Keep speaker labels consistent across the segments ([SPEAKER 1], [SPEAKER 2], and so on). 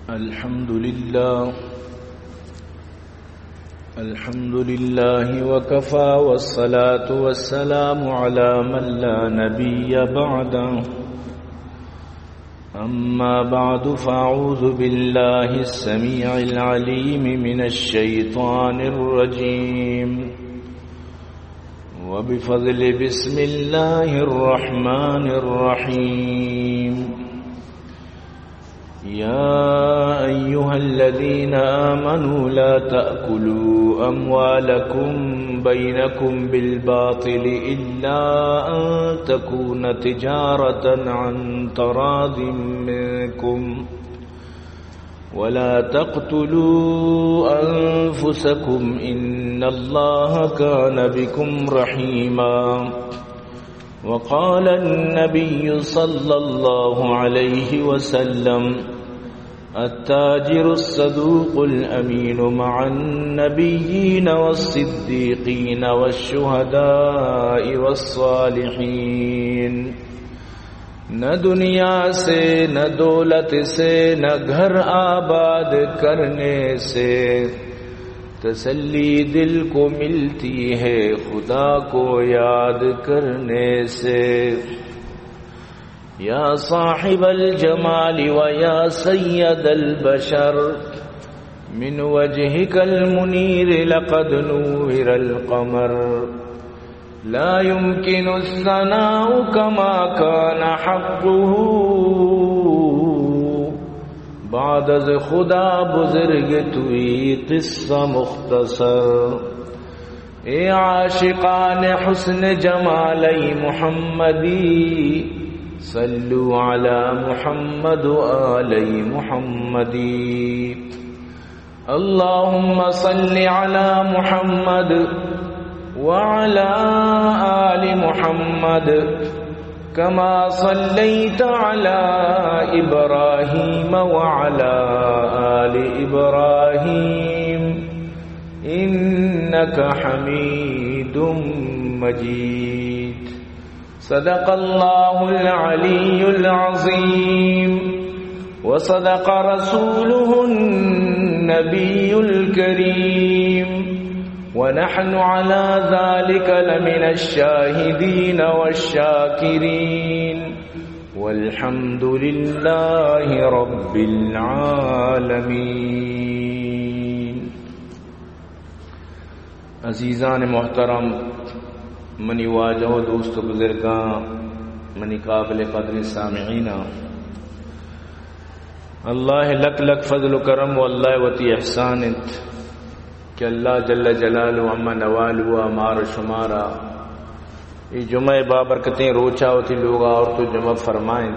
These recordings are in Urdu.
[SPEAKER 1] الحمد لله وكفى والصلاة والسلام على من لا نبي بعده أما بعد فأعوذ بالله السميع العليم من الشيطان الرجيم وبفضل بسم الله الرحمن الرحيم يا أيها الذين آمنوا لا تأكلوا أموالكم بينكم بالباطل إلا أن تكون تجارة عن تراض منكم ولا تقتلوا أنفسكم إن الله كان بكم رحيما وقال النبي صلى الله عليه وسلم التاجر الصدوق الأمين مع النبيين والصديقين والشهداء والصالحين نہ دنیا سے نہ دولت سے نہ گھر آباد کرنے سے تسلی دل کو ملتی ہے خدا کو یاد کرنے سے یا صاحب الجمال و یا سید البشر من وجهك المنیر لقد نور القمر لا يمكن الثناء كما كان حقه بعد از خدا بزرگ توی قصہ مختصر اے عاشقان حسن جمالی محمدی صلو علی محمد و آلی محمدی اللہم صل علی محمد وعلى آل محمد كما صليت على إبراهيم وعلى آل إبراهيم إنك حميد مجيد صدق الله العلي العظيم وصدق رسوله النبي الكريم ونحن على ذلك لمن الشاهدين والشاكرين والحمد لله رب العالمين. عزیزان محترم، منی واجہ و دوست بزرگاں، منی قابل قدر سامعین، اللہ لک لک فضل و کرم و اللہ وتی احسانت کہ اللہ جل جلالہ اما نوالہ امار شمارا یہ جمعہ بابرکتیں روچا ہوتی لوگا اور تو جمع فرمائیں.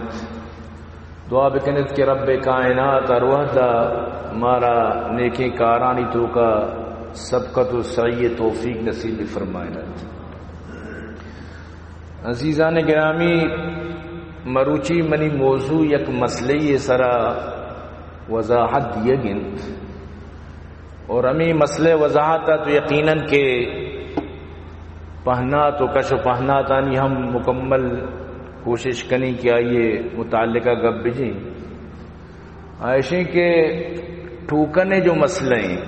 [SPEAKER 1] دعا بکنت کہ رب کائنات اروح دا مارا نیکی کارانی تو کا سبقت و سعی توفیق نصیب فرمائیں. عزیزان گرامی، مروچی منی موضوع یک مسئلہ سرا وضاحت دیا گنت اور ہمیں مسئلے وضاحت تو یقیناً کہ پہنا تو کش و پہنا تانی ہم مکمل کوشش کریں کہ آئیے متعلقہ گپ بجیں ایسے کہ ٹھوکنے جو مسئلے ہیں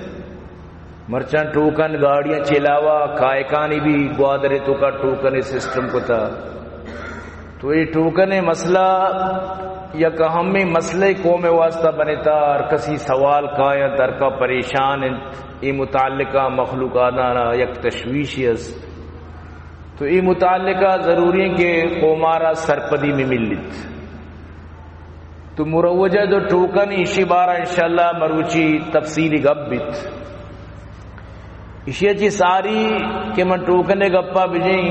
[SPEAKER 1] مرچان ٹھوکن گاڑیاں چلاوا کائکانی بھی گوادرے تو کا ٹھوکنے سسٹم کو تھا تو یہ ٹھوکنے مسئلہ یا کہ ہمیں مسئلے قوم واسطہ بنتا اور کسی سوال کا یا در کا پریشان ای متعلقہ مخلوقانہ یک تشویشی است تو ای متعلقہ ضروری ہے کہ قومارا سرپدی میں ملت تو مروجہ جو ٹوکن اسی بارہ انشاءاللہ مروچی تفصیلی گپ بیت اسی اچھی ساری کہ من ٹوکنے گپا بجیں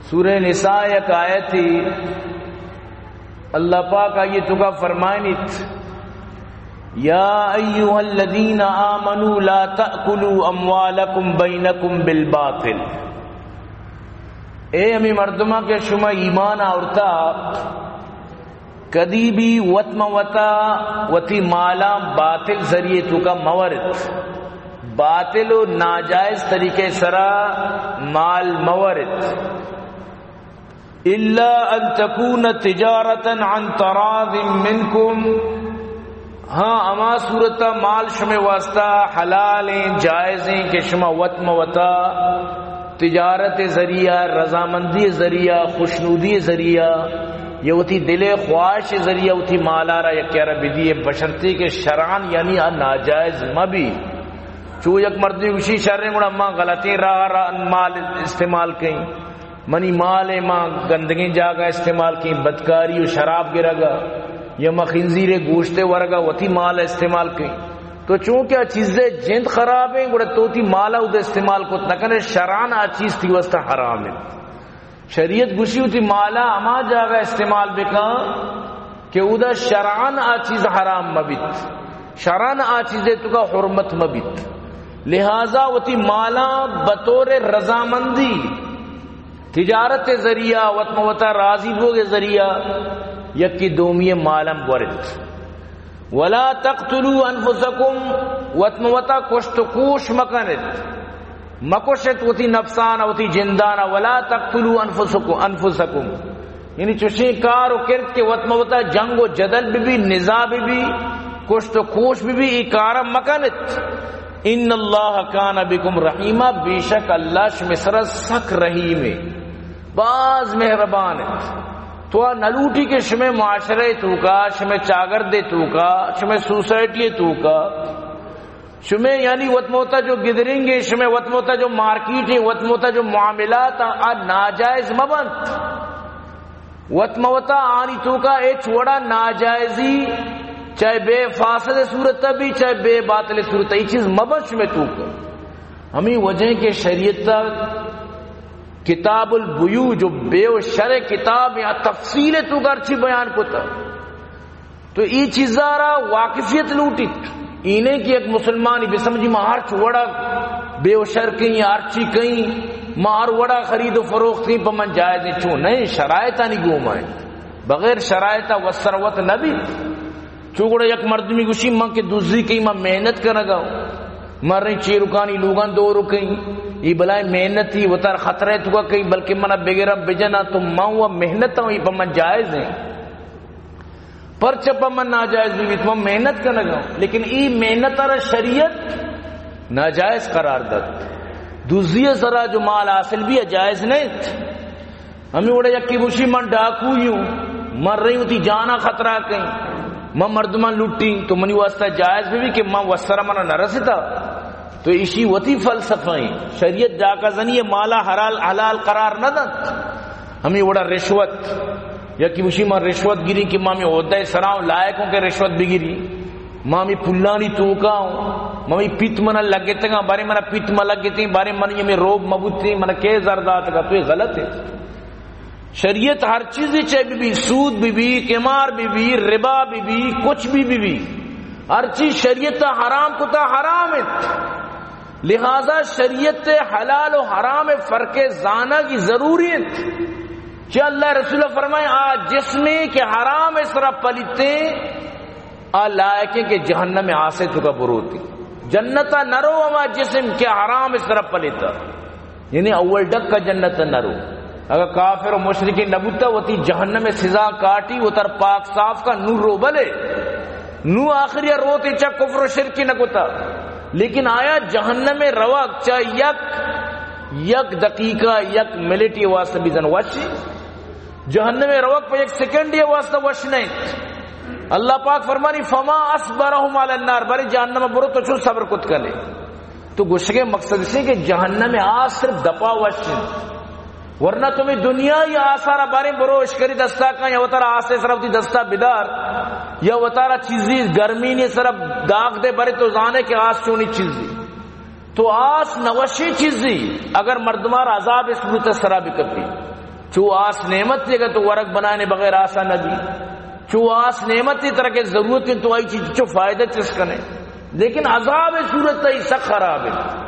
[SPEAKER 1] سورہ نساء یک آیت تھی اللہ پاک آئیے تو کا فرمائنیت یا ایوہا الذین آمنوا لا تأکلوا اموالکم بینکم بالباطل. اے ہمیں مردمہ کے شما ایمان آورتا کدی بھی وطم وطا وطی مالا باطل ذریعے تو کا مورد باطل و ناجائز طریقے سرا مال مورد الا ان تكون تجارة عن تراض منكم ہاں اما صورتا مال شمع واسطہ حلال ہیں جائز ہیں کہ شمع وطم وطا تجارت ذریعہ رضامندی ذریعہ خوشنودی ذریعہ یہ ہوتی دل خواہش ذریعہ ہوتی مالارا یا کیا بدی بشرطی کے شرعن یعنی ناجائز مبی چو یک مردی اسی شرع گڑا ماں غلطی راہ مال استعمال کیں منی مال ماں گندگی جاگا استعمال کیں بدکاری و شراب گرگا یا ماں خنزیر گوشت ورگا وتی مال استعمال کیں تو چونکہ چیزیں جند خراب ہیں گڑا تو تی مالا ادھا استعمال کو نکنے شرعن آ چیز تھی وسطہ حرام ہے شریعت گوشی ہوتی مالا اما جاگا استعمال بکا کہ ادھا شرعن آ چیز حرام مبیت شرعن آ چیزیں تو کا حرمت مبیت لہذا وتی مالا بطور رضامندی تجارت ذریعہ وطم وطا راضی بو کے ذریعہ یکی دومی مالم ورد ولا تقتلوا انفسکم وطم وطا کشت کوش مکنت مکشت وتی نفسان وتی جندانا ولا تقتلوا انفسکم یعنی چوشی کار و کرد کے وطم وطا جنگ و جدل بھی نزاع بھی کشت کوش بھی کارم مکنت ان اللہ کان بکم رحیمہ بے شک اللہ شمسر سک رحیم باز مہربان تو نلوٹی کے شمع معاشرے تو کا شمع چاگردے تو کا شمع سوسائٹی تو کا شمع یعنی وطموتا جو گدرنگے شمع وطموتا جو مارکیٹ ہے وطموتا جو معاملات ناجائز مبند وطموتا آنی تو کا اے چھوڑا ناجائزی چاہے بے فاسد صورت بھی چاہے بے باطل صورت یہ چیز مبش میں تو کو ہمیں وجہ کے شریعت کتاب البیو جو بے و شرع کتاب یا تفصیل تو گرچی بیان کو تھا تو یہ چیزارا واقفیت لوٹی انہیں کی ایک مسلمانی بے سمجھی میں ہر چوڑا بے و شر کہیں ہرچی کہیں مار وڑا خرید و فروخت کہیں پا من جائز نہیں چون نہیں شرائطہ نہیں گومائیں بغیر شرائطہ وسروت نبی چوکڑا یک مردمی گوشی ماں کے دوسری کہیں ماں محنت کرنا گا مر رہی چی رکانی لوگان دو رکیں یہ بلائے محنت ہی وہ تر خطرہ تو کہیں بلکہ منہ بغیرہ بجنا تو ماں ہوا محنت ہوں یہ پا من جائز ہیں پرچہ پا من ناجائز بھی تو محنت کرنا گا لیکن یہ محنت اور شریعت ناجائز قرار داد دوسری ذرا جو مال حاصل بھی ہے جائز نہیں ہمیں اڑے یکی گوشی من ڈاکو یوں مر رہی ہوتی جانا خطرہ کہیں ماں مردمان لوٹی تو منی واسطہ جائز بھی کہ ماں وسرہ منا نہ رستا تو اسی وطی فلسفہیں شریعت جا کا زنی مالا حلال قرار نہ دت ہمیں وڑا رشوت یا کہ اسی ماں رشوت گری کہ ماں میں عہدہ سراؤں لائقوں کے رشوت بھی گری ماں میں پلانی توکاؤں ماں میں پیت منا لگے تگا بارے منا پیت منا لگے تھی بارے منا یہ میں روب مبوتی منا کہ زردات کا تو یہ غلط ہے شریعت ہر چیز چاہے بھی سود بھی قمار بھی ربا بھی کچھ بھی ہر چیز شریعت حرام کو تا حرام ہے لہذا شریعت حلال و حرام فرق زانہ کی ضروریت کہ اللہ رسول فرمائے جسم کے حرام اس طرح پلیتے لائقیں کہ جہنم میں آسے تو کا بروتی جنتا نرو اما جسم کے حرام اس طرح پلیتا یعنی اول ڈک کا جنت نرو اگر کافر و مشرکی نبوتا ہوتی جہنم میں سزا کاٹی وہ تر پاک صاف کا نور رو بلے نو آخری روتی چا کفر و شرکی نکوتا لیکن آیا جہنم میں رواق چا یک دقیقہ یک ملٹی واسطہ بھی زن وشی جہنم میں رواق پہ یک سیکنڈی واسطہ وش نہیں اللہ پاک فرمانی فما اصبرہم علی النار باری جہنم میں برو تو چھو صبر کت کلے تو گشگے مقصد سے کہ جہنم میں آج صرف دپا وش ورنہ تمہیں دنیا یا آسارا بارے برو اشکری دستا کا یا وطارا آسے صرف دی دستا بدار یا وطارا چیزی گرمی نے صرف داغ دے بارے تو زانے کے آس چونی چیزی تو آس نوشی چیزی اگر مردمار عذاب اس بروت سرا بھی کرتی چو آس نعمت دے گا تو ورق بنانے بغیر آسا نہ دی چو آس نعمت دی طرح کے ضرورت تو آئی چیز چو فائدہ چیز کنے لیکن عذاب صورت تا سخ خراب ہے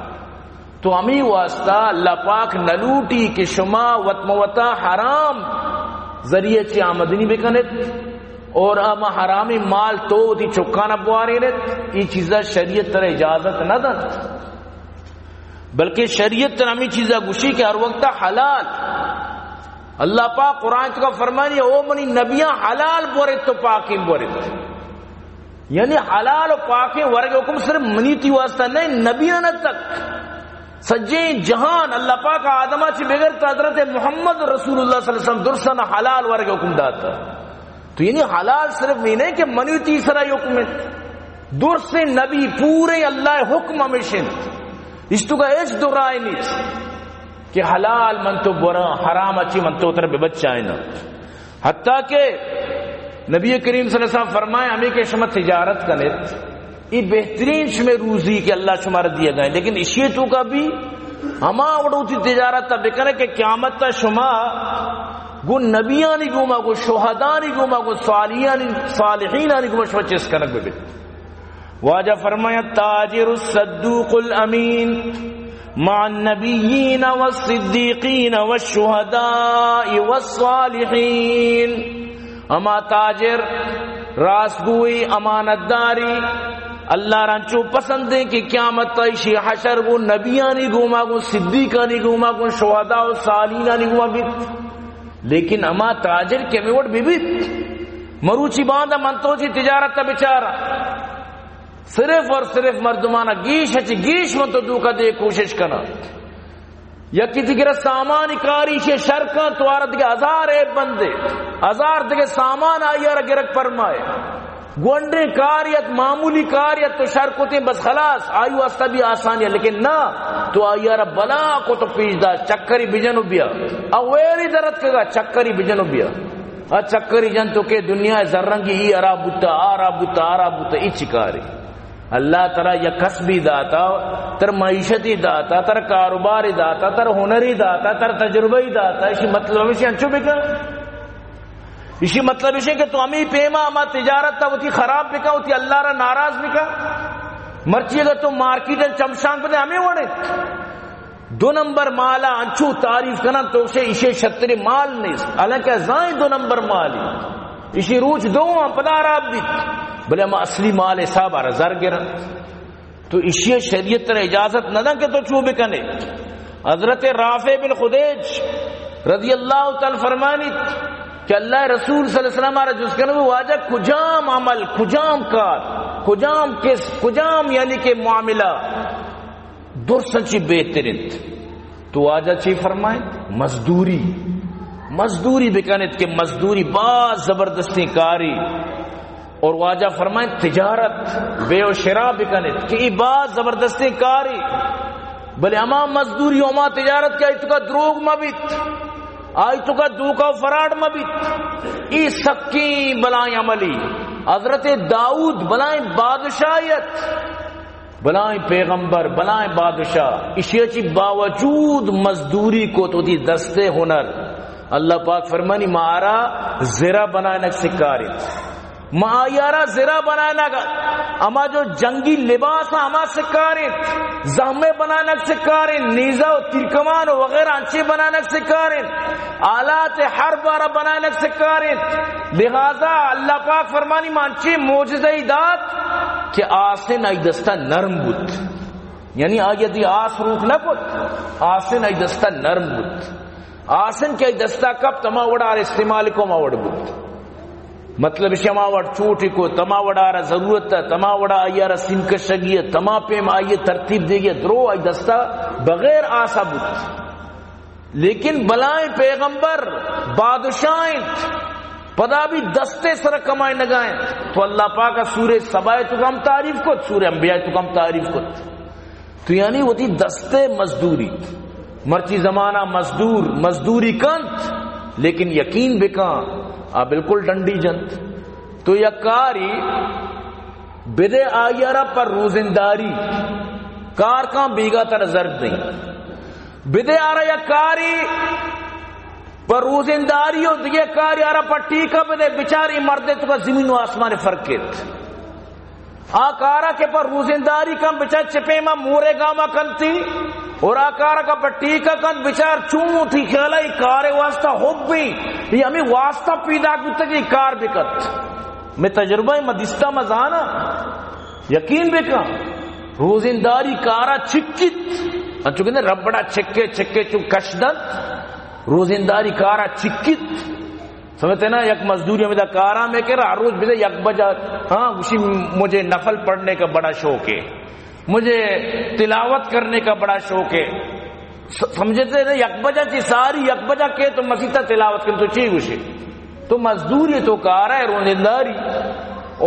[SPEAKER 1] تو ہمیں واسطہ اللہ پاک نلوٹی کہ شما وطموتا حرام ذریعے چی آمدنی بکنت اور اما حرامی مال تو دی چکانا بواری رت یہ چیزہ شریعت تر اجازت نہ دن بلکہ شریعت تر ہمیں چیزہ گوشی کہ ہر وقت حلال اللہ پاک قرآن کا فرمانی او منی نبیاں حلال بورت تو پاکیم بورت یعنی حلال و پاکیں ورگ حکم صرف منیتی واسطہ نہیں، نبیانہ تک سجیں جہان اللہ پاک آدمہ چی بغیر حضرت محمد رسول اللہ صلی اللہ علیہ وسلم درسنا حلال ورگ حکم داتا. تو یعنی حلال صرف یہ نہیں کہ منیتی سرا حکم ہے، درس نبی پورے اللہ حکم ہمیشن اس تو کا ایچ دو رائے نہیں کہ حلال من تو برا حرام اچھی من تو اتر بے بچائیں نا. حتیٰ کہ نبی کریم صلی اللہ علیہ وسلم فرمائے ہمیں کہ شما تجارت کنت یہ بہترین شما روزی کہ اللہ شمار دیا گئے، لیکن اسی تو کا بھی ہما وڑوتی تجارت تا بکنے کہ قیامت تا شما گو نبیانی گوما گو شہدانی گوما گو صالحینانی گوما شما چیز کنک بے. واجہ فرمایا تاجر الصدوق الامین مع النبیین والصدیقین والشہداء والصالحین. اما تاجر راستگوئی امانت داری اللہ رانچو پسند ہے کہ قیامت تائشی حشر گو نبیانی گوما گو صدیقانی گوما گو شہداء و صالحینانی گوما بیت. لیکن اما تاجر کے میوڑ بھی بیت مروچی باندھا منتوچی تجارت تا بچارا صرف اور صرف مردمانہ گیش ہے گیش من تو دوکا دے کوشش کرنا یا کسی گرہ سامان کاری سے شرکاں تو آرد کے ہزار ایک بندے ہزار دے سامان آئی اور گرک فرمائے گونڈے کاریت معمولی کاریت تو شرک ہوتے بس خلاص آئی واسطہ بھی آسانی ہے، لیکن نہ تو آئی یار بلا کو تو پیش دا چکری بجنو بیا اویری درد کے گا چکری بجنو بیا چکری جن تو کہ دنیا زرنگی ہی ارا بوتا آرا بوتا آرا بوتا ای چکاری. اللہ تعالیٰ یا کسبی داتا تر معیشتی داتا تر کاروباری داتا تر ہنری داتا تر تجربی داتا. اسی مطلب ہمیشہ انچو بکا اسی مطلب ہے کہ تو ہمیں پیما ہما تجارت تا ہوتی خراب بکا ہوتی اللہ را ناراض بکا مرچی اگر تو مارکیٹ چمشان پہ ہمیں وڑے 2 نمبر مالا انچو تعریف کرنا تو اسے اسے شتر مال نہیں حالانکہ زائیں 2 نمبر مالی اسی روچ دو پدا راب بھی بلے ہم اصلی مال حساب آ رہا زر گرن تو اسی شریعت تر اجازت نہ کہ تو چوبے کنے. حضرت رافع بن خدیج رضی اللہ تعالی فرمانی کہ اللہ رسول صلی اللہ علیہ وسلم آرہ جس کرنے وہ واجہ کجام عمل کجام کار کجام کس کجام یعنی کہ معاملہ درسنچی بہترین تو واجہ چی فرمائیں مزدوری بکنت کہ مزدوری باز زبردستی کاری اور واجہ فرمائیں تجارت بے و شراء بکنت کہ ای باز زبردستی کاری بلے اما مزدوری اما تجارت کیا تو کا دروغ مبیت آئی تو کا دوکا و فراڈ مبیت ای سکی بلائیں عملی. حضرت داؤد بلائیں بادشاہیت بلائیں پیغمبر بلائیں بادشاہ اسی اچھی باوجود مزدوری کو تو دی دستے ہنر اللہ پاک فرمانی مارا زرہ بنانا سکاریت معایارہ زرہ بنانا گا اما جو جنگی لباس اما سکاریں زہمے بنانا سکاریں نیزہ و تیرکمان وغیرہ انچے بنانا سکاریں آلات حرب آرہ بنانا سکاریں. لہذا اللہ پاک فرمانی مانچے موجزہ داد کہ آسن آئی دستہ نرم بود یعنی آیتی آس روک نہ کت آسن آئی دستہ نرم بود. آسن کے دستہ کب تما وڑا استعمال کو ما وڑ بود مطلب شما وڑ چوٹی کو تما وڑا رہا ضرورت ہے تما وڑا آئی رہا سنکشگی ہے تما پیم آئیے ترتیب دے گیا درو آئی دستہ بغیر آسا بود. لیکن بلائیں پیغمبر بادشاہیں پدا بھی دستے سر کمائیں نگائیں تو اللہ پاک کا سورہ سبائے تو کم تعریف کو سورہ انبیاء تو کم تعریف کو تو یعنی وہ تھی دستے مزدوری مرچی زمانہ مزدوری کنت لیکن یقین بکاں بالکل ڈنڈی جنت تو یکاری بدے آئیارہ پر روزنداری کار کاں بیگا تر زرد نہیں بدے آرہ یکاری پر روزنداری ہو دیئے کاری آرہ پر ٹیکہ بدے بچاری مردے تو کا زمین و آسمان فرقیت آکارہ کے پر روزنداری کم بچار چپے ماں مورے گاما کنتی اور آکارہ کا پر ٹیکہ کن بچار چون تھی خیالہ کارے واسطہ حب بھی یہ ہمیں واسطہ پیدا کتا کہ کار بکت میں تجربہ مدستہ مزانا یقین بکا روزنداری کارا چکت انچو کہنے رب بڑا چکے چکے چو کشدن روزنداری کارا چکت سمجھتے نا، یک مزدوری میں کارا میں کہ ہر روز بھی یک بجا، ہاں مجھے نفل پڑھنے کا بڑا شوق ہے، مجھے تلاوت کرنے کا بڑا شوق ہے، سمجھتے نا، یک بجا چی ساری یک بجا کے تو مسیطہ تلاوت کرنے تو چاہیے گوشے تو مزدوری تو کارا ہے روزنداری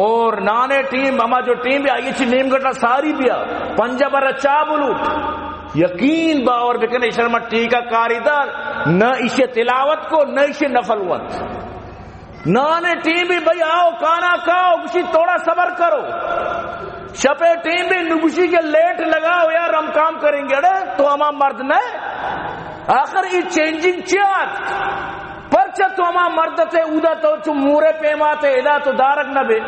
[SPEAKER 1] اور نانے ٹیم ہما جو ٹیم بھی آئی چی نیم گٹا ساری بیا پنجہ برا چا بلوٹ یقین باور بکنے شرمہ ٹیکہ کاری دار نہ اسے تلاوت کو نہ اسے نفل وقت نانے ٹیم بھی بھئی آؤ کانا کھاؤ کسی تھوڑا صبر کرو شپے ٹیم بھی نگوشی کے لیٹ لگاؤ یار ہم کام کریں گے اڑے تو ہما مرد نہ آخر یہ چینجنگ چیات پرچہ تو ہما مرد تے اودا تو چو مورے پیماتے ادا تو دارک نہ بے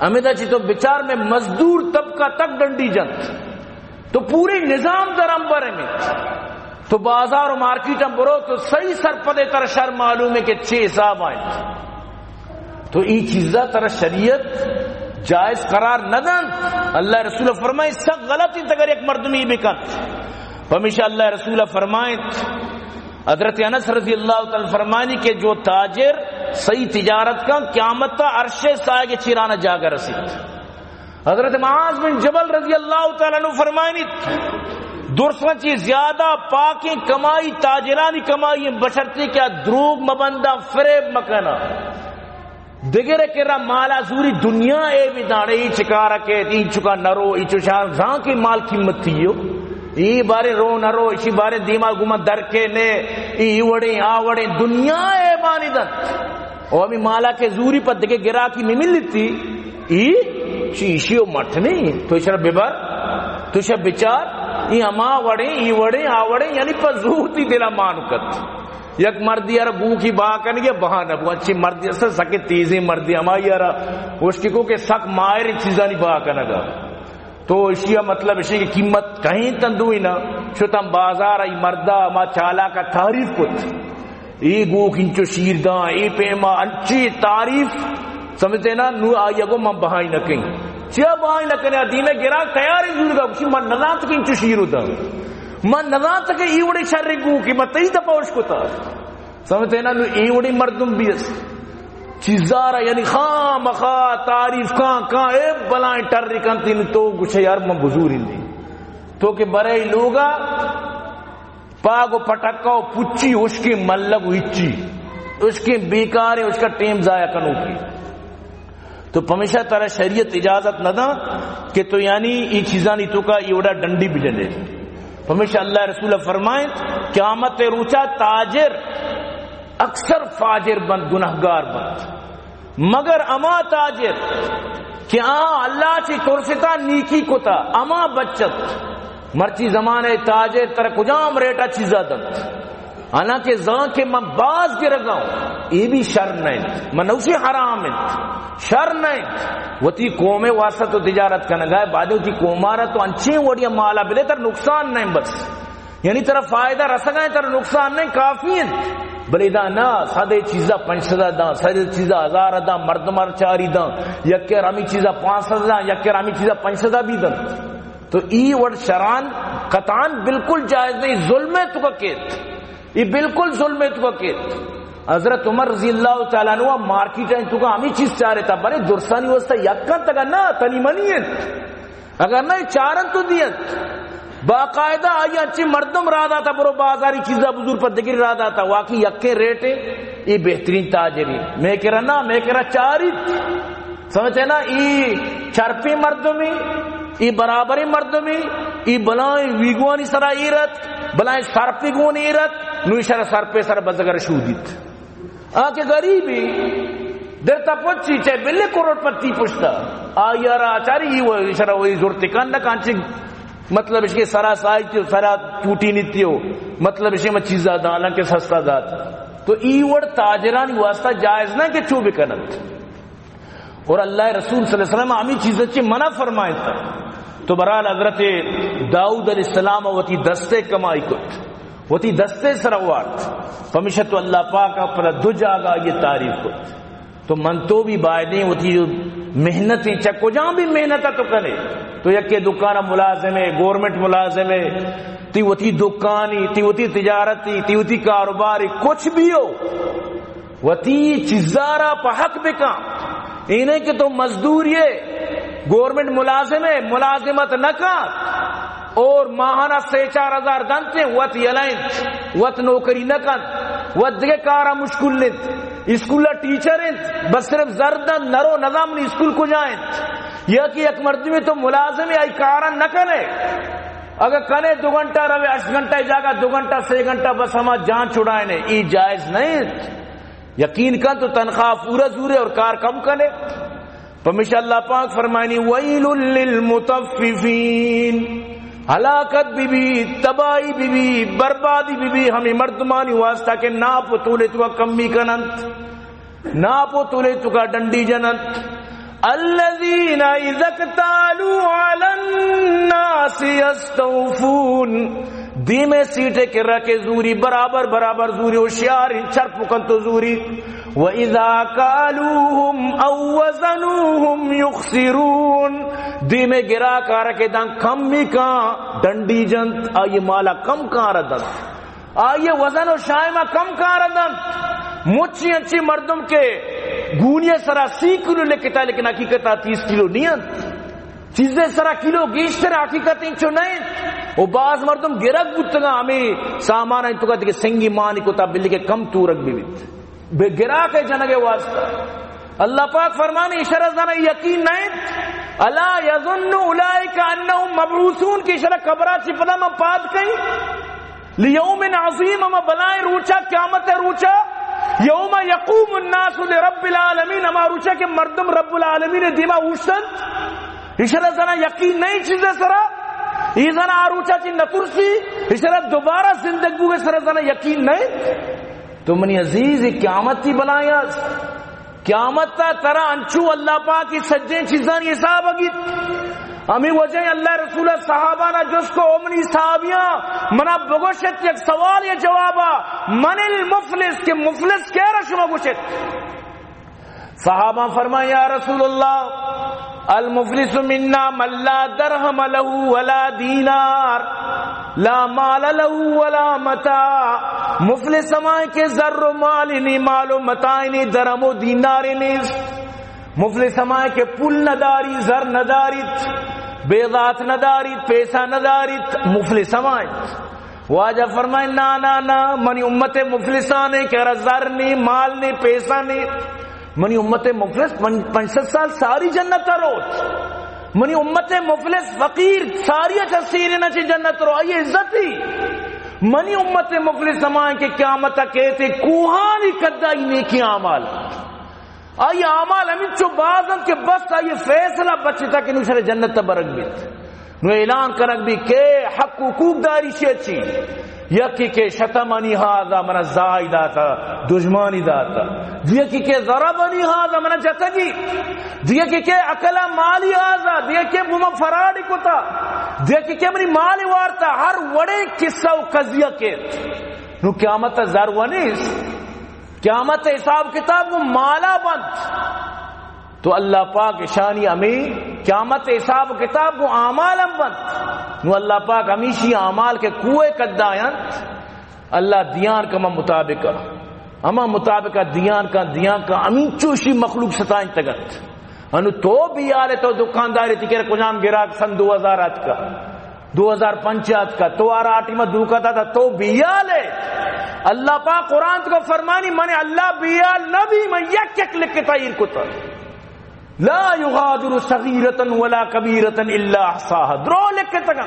[SPEAKER 1] امیدہ چی تو بچار میں مزدور طبقہ تک ڈنڈی جنت تو پوری نظام درم برے میں تو بازار و مارکیٹ ہم برو تو صحیح سرپدے تر شر معلوم ہے کہ 6 حساب آئیں تو یہ چیزہ تر شریعت جائز قرار نہ دن اللہ رسول فرمائے سب غلط ہی تگر ایک مردمی بکن ہمیشہ اللہ رسول فرمائے حضرت انس رضی اللہ تعالی فرمانی کہ جو تاجر صحیح تجارت کا قیامت تا عرش سائے کے چیرانہ جاگا رسید حضرت معاذ بن جبل رضی اللہ تعالی عنہ فرمانی درسوں چی زیادہ پاکی کمائی تاجرانی کمائی بشرتی کیا دروگ مبندہ فریب مکنا دگرے کرا مالا زوری دنیا اے بھی دانے ای چکارا کے ای چکا نرو ای چوشان زان کی مال قیمت تھیو ای بارے رو نرو اسی بارے دیما گما درکے نے ای وڑیں آوڑیں دنیا اے بانی دن اور ہمیں مالا کے زوری پر دگے گرا کی نہیں ملتی ای شیشیو مٹھ نہیں تو اشرا ببر تو اشرا بچار ای اما وڑیں ای وڑیں آوڑیں یعنی پر زورتی دلا مانکت یک مردی یارا گو کی باہ کرنگے بہانہ بو اچھی مردی اصلا سکے تیزی مردی اما یارا اس کی کو کہ سک مائر چیزا نہیں باہ کرنگا تو اسی مطلب اسی کی قیمت کہیں تندوئی نا شتم بازار ای مردہ ما چالا کا تعریف کت ای گو کنچو شیردان ای پیما انچی تعریف سمجھتے نا نو آئی اگو من بہائی نکیں چیا بہائی نکیں دیمے گرا تیاری زور گا کسی من نظام تک انچو شیرو دا من نظام تک ایوڑی شر گو کی من تئی تا پوش کو تا سمجھتے نا نو ایوڑی مردم بیس چیزارا یعنی خام خواہ تعریف کان اے بلائیں ٹر رکن تین تو گوشے یار من بزور ہندی تو کہ برے لوگا پاگو پٹکاو پچی اس کی ملب ہچی اس کی بیکار ہے اس کا ٹیم ضائع کنو کی تو پمیشہ ترہ شریعت اجازت نہ دا کہ تو یعنی یہ چیزاں نہیں تو کا یہ وڑا ڈنڈی بجنے پمیشہ اللہ رسول فرمائیں قیامت روچا تاجر اکثر فاجر بند گناہگار بند مگر اما تاجر کہ اللہ چی ترستا نیکی کو تا اما بچت مرچی زمانے تاجر تر کجام ریٹا چیزا دند حالانکہ زان کے من باز کے رگاؤں یہ بھی شر نہیں منوشی حرام ہے شر نہیں وہ تی قوم واسط و تجارت کا نگاہ بعد تی قومارا تو انچیں وڑیا مالا بلے تر نقصان نہیں بس یعنی تر فائدہ رسگائیں تر نقصان نہیں کافی ہے بلے دا نا سادے چیزا 500 دا سادے چیزا 1000 دا مردمار چاری دا یک رامی چیزا 500 دا یک رامی چیزا 500 بھی دا تو ای وڑ شران قطعان بالکل جائز نہیں ظلم ہے تو کا کیت یہ بالکل ظلم ہے تو کا کیت حضرت عمر رضی اللہ تعالیٰ عنہ مارکیٹ ہے تو کا ہمیں چیز چاہ رہے تھا بلے درسانی واسطہ یکن تک نا تنی منی ہے اگر نا چارن تو دیت باقاعدہ آئی اچھی مردم رادا تھا برو بازاری چیزا بزرگ پر دگری رادا تھا واقعی یکے ریٹ ہے یہ بہترین تاجری میں کہہ رہا نا میں کہہ رہا چاری سمجھتے نا یہ چرپی مردمی یہ برابری مردمی یہ بلائیں ویگوانی سرا ایرت بلائیں سرپی گون ایرت نوی شرح سرپی سر بزگر شودیت آکے غریبی درتا پوچھی چاہے بلے کروڑ پتی پوچھتا آئی یارا چاری یہ وہ شرح وہی زورتی کن کانچی مطلب اس کے سرا سائی تھی سرا ٹوٹی نہیں تھی مطلب اس میں چیزا دانا کے سستا دات تو ایوڑ تاجرانی واسطہ جائز نہ کہ چوبے کنت اور اللہ رسول صلی اللہ علیہ وسلم ہمیں چیزیں چی منع فرمائے تھا تو برحال حضرت داؤد علیہ السلام وتی دستے کمائی کت وتی دستے سروات ہمیشہ تو اللہ پاک پر دو جاگا یہ تعریف کت تو من تو بھی بائدیں وتی محنتی چکو جہاں بھی محنت تو کرے تو یک دکان ملازم ہے گورنمنٹ ملازم ہے تیوتی دکانی تیوتی تجارتی تیوتی کاروباری کچھ بھی ہو وتی چیزارا پا حق بکا انہیں کہ تو مزدور یہ گورنمنٹ ملازم ہے ملازمت نہ کا اور ماہانہ 3-4 دنتے وط یلائن وط نوکری نہ کن وط دے کارا مشکل لیت اسکولہ ٹیچر ہیں بس صرف زردن نرو نظام نے اسکول کو جائیں یا کہ ایک مردمی تو ملازم ہے آئی کارا نہ کنے اگر کنے 2 گھنٹہ روے 8 گھنٹہ جاگا 2 گھنٹہ 6 گھنٹہ بس ہما جان چھڑائنے ای جائز نہیں یقین کن تو تنخواہ پورا زورے اور کار کم کنے پمیشہ اللہ پاک فرمائنی وَيْلٌ لِّلْمُطَفِّفِينَ ہلاکت بھی تباہی بھی بربادی بھی ہمیں مردمانی واسطہ کہ ناپ تولے تو کا کمی کننت ناپ تولے تو کا ڈنڈی جنت الذین اذا اکتالوا علی الناس یستوفون دی میں سیٹے کے رکھے زوری برابر برابر زوری ہوشیار چرپ کن تو زوری وَإِذَا كَالُوهُمْ أَوْ وَزَنُوهُمْ يُخْسِرُونَ دی میں گرا کر رکھے دن کم بھی کان ڈنڈی جنت آئیے مالا کم کان ردن آئیے وزن و شائمہ کم کان ردن مچھی انچی مردم کے گونیے سرا 30 کلو لکتا لیکن حقیقتہ 30 کلو نہیں چیزیں سرا کلو گیشتر حقیقت انچو نہیں وہ بعض مردم گرک بودتگا ہمیں سامان انتو کا دیکھے سنگی مانی کو تا بلی کے کم تورک بھی بیت بے گرا کے جنگے واسطہ اللہ پاک فرمانے اشارہ زنہ یقین نہیں الا یظن اولئک انہم مبعوثون کی اشارہ قبرہ چی پدا میں پاد کہیں لیوم عظیم اما بلائیں روچا قیامت روچا یوم یقوم الناس لرب العالمین اما روچا کہ مردم رب العالمین دیما اوشتن اشارہ زنہ یقین نہیں چیزیں سرا یہ زنہ آروچا چی نترسی اشارہ دوبارہ زندگی کے سرا زنہ یقین نہیں تو منی عزیز قیامت تی بنایا قیامت تا ترا انچو اللہ پاک کی سجدیں چیزان یہ صاحب اگیت ہمیں وجہ اللہ رسول صحابانا جس کو امنی صحابیاں منا بگوشت یک سوال یہ جوابا من المفلس کہ مفلس کیا رشمہ گوشت صحابہ فرمائے یا رسول اللہ المفلس منا من لا درہم له ولا دینار لا مال له ولا متاع مفلس سمائے کہ زر و مال نہیں مال و متاع نہیں درہم و دینار نہیں مفلس سمائے کہ پل نداری زر نداریت بیضات نداریت پیسہ نداریت مفلس سمائے واجہ فرمائے نا منی امت مفلسانے کہ زر نہیں مال نہیں پیسہ نہیں منی امت مفلس 500 سال ساری جنت روت منی امت مفلس فقیر ساری چسیر نہ چی جنت رو آئی عزتی منی امت مفلس سمائیں کہ قیامت کہتے کوہانی قدائی نیکی آمال آئی آمال ہمیں چو بازن کے بس آئی فیصلہ بچتا کہ نوشر جنت برک بیت نو اعلان کرک بھی کہ حق حقوق داری شیچی یکی کہ شتمانی ہاذا منا زائی داتا دشمانی داتا یکی کہ ضربانی ہاذا منا جتگی یکی کہ اکلا مالی ہاذا یکی بوما فراڈی کتا یکی کہ منی مالی وارتا ہر وڑے قصہ و قضیہ کے نو قیامت ضرورنیس قیامت حساب کتاب وہ مالا بند تو اللہ پاک شانی ہمیں قیامت حساب کتاب کو اعمالم بند نو اللہ پاک ہمیشی اعمال کے کوئے قدائن اللہ دیان کا مطابق اما مطابق دیان کا امین چوشی مخلوق ستائن تگت انو تو بھی آلے تو دکانداری تکیر کجام گراک سن 2000 کا 2005 کا تو آرہ آٹی میں دھوکا تھا تو بیالے اللہ پاک قرآن کو فرمانی مانے اللہ بیال نبی میں یک لکھتا ہی کتا لا یغادر صغیرتا ولا کبیرتا الا احصاها درو لکھتا گا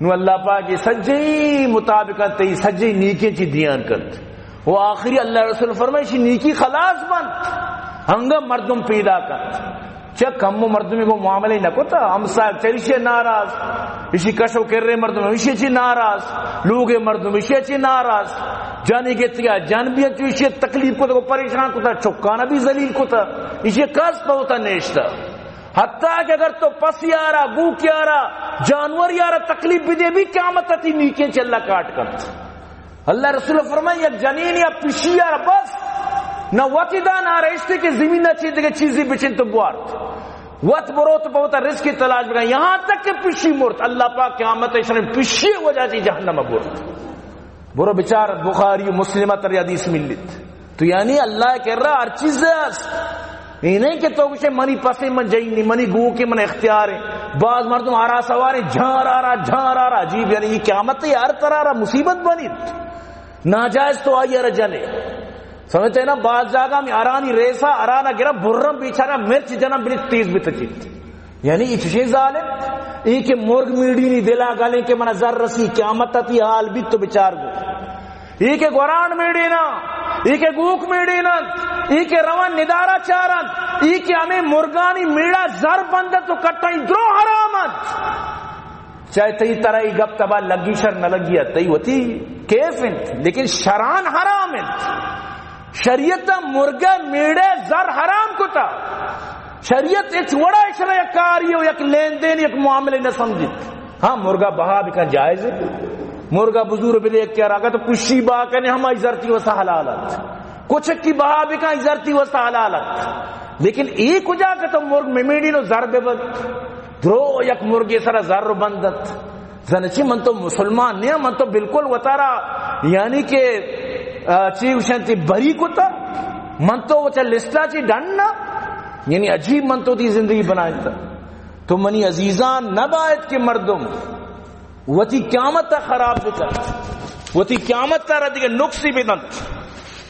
[SPEAKER 1] نو اللہ پاک یہ سجی مطابقت تی سجی نیکی چی دیان کرت وہ آخری اللہ رسول فرمائشی نیکی خلاص بند ہنگا مردم پیدا کرت چک ہمو مردمی کو معاملے نہ کتا ہمسا چریشے ناراض اسی کشو کر رہے مردم اسی چی ناراض لوگے مردم اسی چی ناراض جانی کے تیا جان بھی اسی تکلیف کو تو پریشان کتا چکانا بھی ذلیل کتا اسی کس پہتا نیشتا حتیٰ کہ اگر تو پس یارا گو کیارا جانور یارا تکلیف بھی دے بھی قیامت تی نیکیں چلا کاٹ کرتا اللہ رسول فرمائے یک جنین یا پشی یارا بس نہ وقتی دا نہ رشتے کے زمین نہ چیزیں بچن تو بوارت وقت برو تو بہتا رزق کی تلاش بگا یہاں تک کہ پشی مرت اللہ پاک قیامت شرم پشی وجہ چی جہنم برت برو بچار بخاری و مسلمہ تر حدیث ملت تو یعنی اللہ کہہ رہا ہر چیز یہ نہیں کہ تو کچھ منی پسے من جائی نہیں منی گو کے من اختیار ہے. بعض مردم آرا سوارے جھار آ رہا عجیب یعنی یہ قیامت ہے ہر طرح رہا مصیبت بنی ناجائز تو آئی ار جلے سمجھتے ہیں نا. بعض جگہ میں آرانی ریسا آرانا گرا برم بیچارا مرچ جنا بری تیز بھی تچیت یعنی یہ چیز ظالم یہ کہ مرغ میڈی نہیں دلا گالیں کہ من زر رسی قیامت تی حال بھی تو بچار گو یہ کہ گوران میڈی نا یہ کہ گوک میڈی نا یہ کہ روان ندارہ چارن یہ کہ ہمیں مرگانی میڑا زر بندت تو کٹائیں درو حرامت چاہے تی طرح ہی گپ تبا لگی شر نہ لگی تی ہوتی کیف انت لیکن شران حرام انت شریعت مرگا میڑے زر حرام کو تا شریعت ایک وڑا اشرا یک کاری ہو یک لین دین یک معاملے نہ سمجھت. ہاں مرگا بہا بھی کن جائز ہے مرگا بزرگ بھی دیکھ کیا رہا تو کشی با کنے ہم عزرتی وسا حلالت کچھ کی بہا بھی کن عزرتی وسا حلالت لیکن ایک کجا کہ تو مرگ میمیڈی نو زر بے بد درو یک مرگی سر زر بندت زنچی من تو مسلمان نہیں من تو بالکل وطارا یعنی کہ چیو شنتی بری کتا من تو وچا لسٹا چی ڈننا یعنی عجیب من تو دی زندگی بنائی تھا. تو منی عزیزان نبایت کے مردم وتی قیامت تا خراب بکن وتی قیامت تا ردی کے نقصی بدن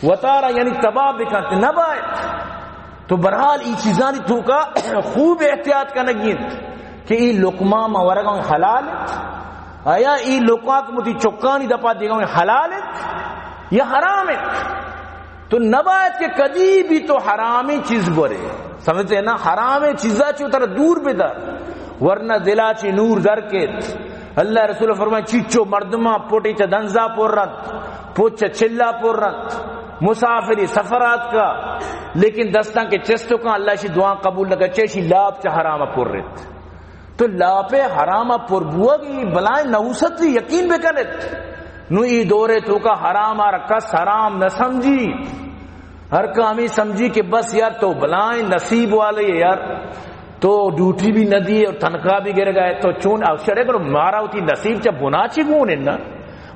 [SPEAKER 1] وطارا یعنی تباہ بکن نبایت. تو برحال ای چیزانی تو کا خوب احتیاط کا نگین کہ ای لقمہ مورگا میں حلال ہے آیا ای لقمہ کو متی چکانی دپا دیگا میں حلال ہے یا حرام ہے. تو نبایت کے کدی بھی تو حرامی چیز برے سمجھتے ہیں نا حرامی چیزا چو تر دور بدر ورنہ دلا چی نور در کے اللہ رسول فرمائے چیچو مردمہ پوٹی چا دنزا پور رت پوچا چلا پور رت مسافری سفرات کا لیکن دستان کے چستوں کا اللہ شی دعا قبول لگا چیشی لاب چا حرامہ پور رت. تو لاپے حرامہ پور بوا کی بلائیں نوست لی یقین بکنت نو ای دورے تو کا حرام آر کس حرام نہ سمجھی ہر کامی سمجھی کہ بس یار تو بلائیں نصیب والے یار تو ڈیوٹی بھی نہ دی اور تنخواہ بھی گر گئے تو چون اوشڑے کرو مارا ہوتی نصیب چا بنا چی گون نا